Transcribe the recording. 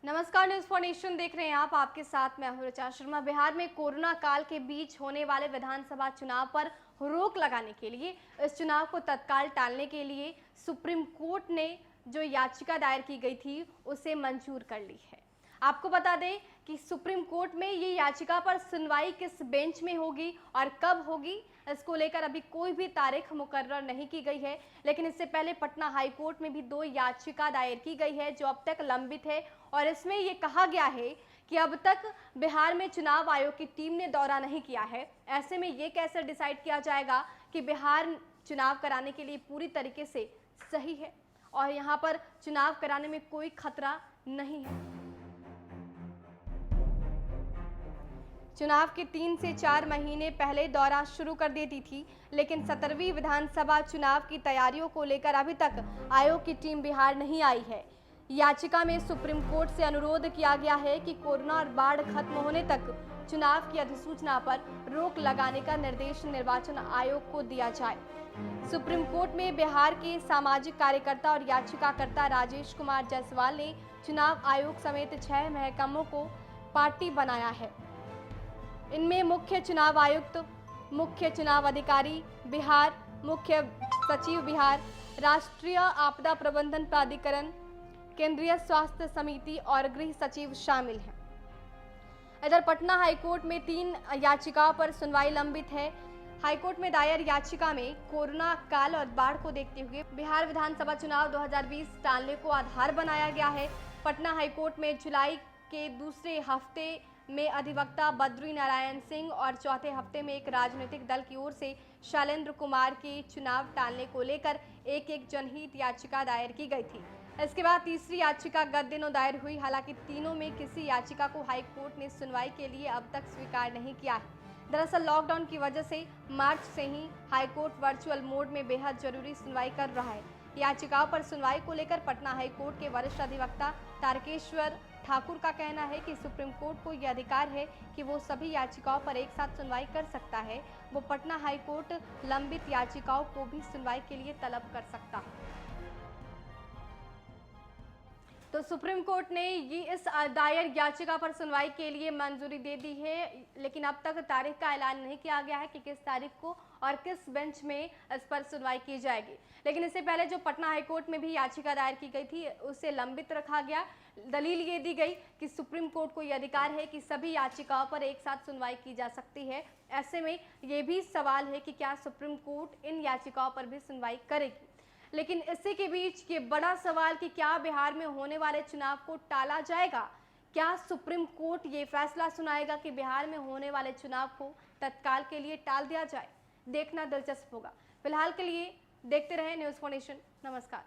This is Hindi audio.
नमस्कार, न्यूज फॉर नेशन देख रहे हैं आप। आपके साथ मैं हूं ऋचा शर्मा। बिहार में कोरोना काल के बीच होने वाले विधानसभा चुनाव पर रोक लगाने के लिए इस चुनाव को तत्काल टालने के लिए सुप्रीम कोर्ट ने जो याचिका दायर की गई थी उसे मंजूर कर ली है। आपको बता दें कि सुप्रीम कोर्ट में ये याचिका पर सुनवाई किस बेंच में होगी और कब होगी, इसको लेकर अभी कोई भी तारीख मुकर्रर नहीं की गई है। लेकिन इससे पहले पटना हाई कोर्ट में भी 2 याचिका दायर की गई है जो अब तक लंबित है और इसमें ये कहा गया है कि अब तक बिहार में चुनाव आयोग की टीम ने दौरा नहीं किया है। ऐसे में ये कैसे डिसाइड किया जाएगा कि बिहार चुनाव कराने के लिए पूरी तरीके से सही है और यहाँ पर चुनाव कराने में कोई खतरा नहीं है। चुनाव के 3 से 4 महीने पहले दौरा शुरू कर देती थी, लेकिन 17वीं विधानसभा चुनाव की तैयारियों को लेकर अभी तक आयोग की टीम बिहार नहीं आई है। याचिका में सुप्रीम कोर्ट से अनुरोध किया गया है कि कोरोना और बाढ़ खत्म होने तक चुनाव की अधिसूचना पर रोक लगाने का निर्देश निर्वाचन आयोग को दिया जाए। सुप्रीम कोर्ट में बिहार के सामाजिक कार्यकर्ता और याचिकाकर्ता राजेश कुमार जायसवाल ने चुनाव आयोग समेत 6 महकमों को पार्टी बनाया है। इनमें मुख्य चुनाव आयुक्त, मुख्य चुनाव अधिकारी बिहार, मुख्य सचिव बिहार, राष्ट्रीय आपदा प्रबंधन प्राधिकरण, केंद्रीय स्वास्थ्य समिति और गृह सचिव शामिल हैं। इधर पटना हाईकोर्ट में 3 याचिकाओं पर सुनवाई लंबित है। हाईकोर्ट में दायर याचिका में कोरोना काल और बाढ़ को देखते हुए बिहार विधानसभा चुनाव 2020 टालने को आधार बनाया गया है। पटना हाईकोर्ट में जुलाई के दूसरे हफ्ते में अधिवक्ता बद्री नारायण सिंह और चौथे हफ्ते में एक राजनीतिक दल की ओर से शैलेंद्र कुमार के चुनाव टालने को लेकर एक जनहित याचिका दायर की गई थी। इसके बाद तीसरी याचिका गत दिनों दायर हुई। हालांकि तीनों में किसी याचिका को हाई कोर्ट ने सुनवाई के लिए अब तक स्वीकार नहीं किया है। दरअसल लॉकडाउन की वजह से मार्च से ही हाई कोर्ट वर्चुअल मोड में बेहद जरूरी सुनवाई कर रहा है। याचिकाओं पर सुनवाई को लेकर पटना हाई कोर्ट के वरिष्ठ अधिवक्ता तारकेश्वर ठाकुर का कहना है कि सुप्रीम कोर्ट को यह अधिकार है कि वो सभी याचिकाओं पर एक साथ सुनवाई कर सकता है। वो पटना हाई कोर्ट लंबित याचिकाओं को भी सुनवाई के लिए तलब कर सकता है। तो सुप्रीम कोर्ट ने ये इस दायर याचिका पर सुनवाई के लिए मंजूरी दे दी है, लेकिन अब तक तारीख का ऐलान नहीं किया गया है कि किस तारीख को और किस बेंच में इस पर सुनवाई की जाएगी। लेकिन इससे पहले जो पटना हाईकोर्ट में भी याचिका दायर की गई थी उसे लंबित रखा गया। दलील ये दी गई कि सुप्रीम कोर्ट को यह अधिकार है कि सभी याचिकाओं पर एक साथ सुनवाई की जा सकती है। ऐसे में ये भी सवाल है कि क्या सुप्रीम कोर्ट इन याचिकाओं पर भी सुनवाई करेगी। लेकिन इसी के बीच ये बड़ा सवाल कि क्या बिहार में होने वाले चुनाव को टाला जाएगा, क्या सुप्रीम कोर्ट ये फैसला सुनाएगा कि बिहार में होने वाले चुनाव को तत्काल के लिए टाल दिया जाए, देखना दिलचस्प होगा। फिलहाल के लिए देखते रहें न्यूज़ फॉर नेशन। नमस्कार।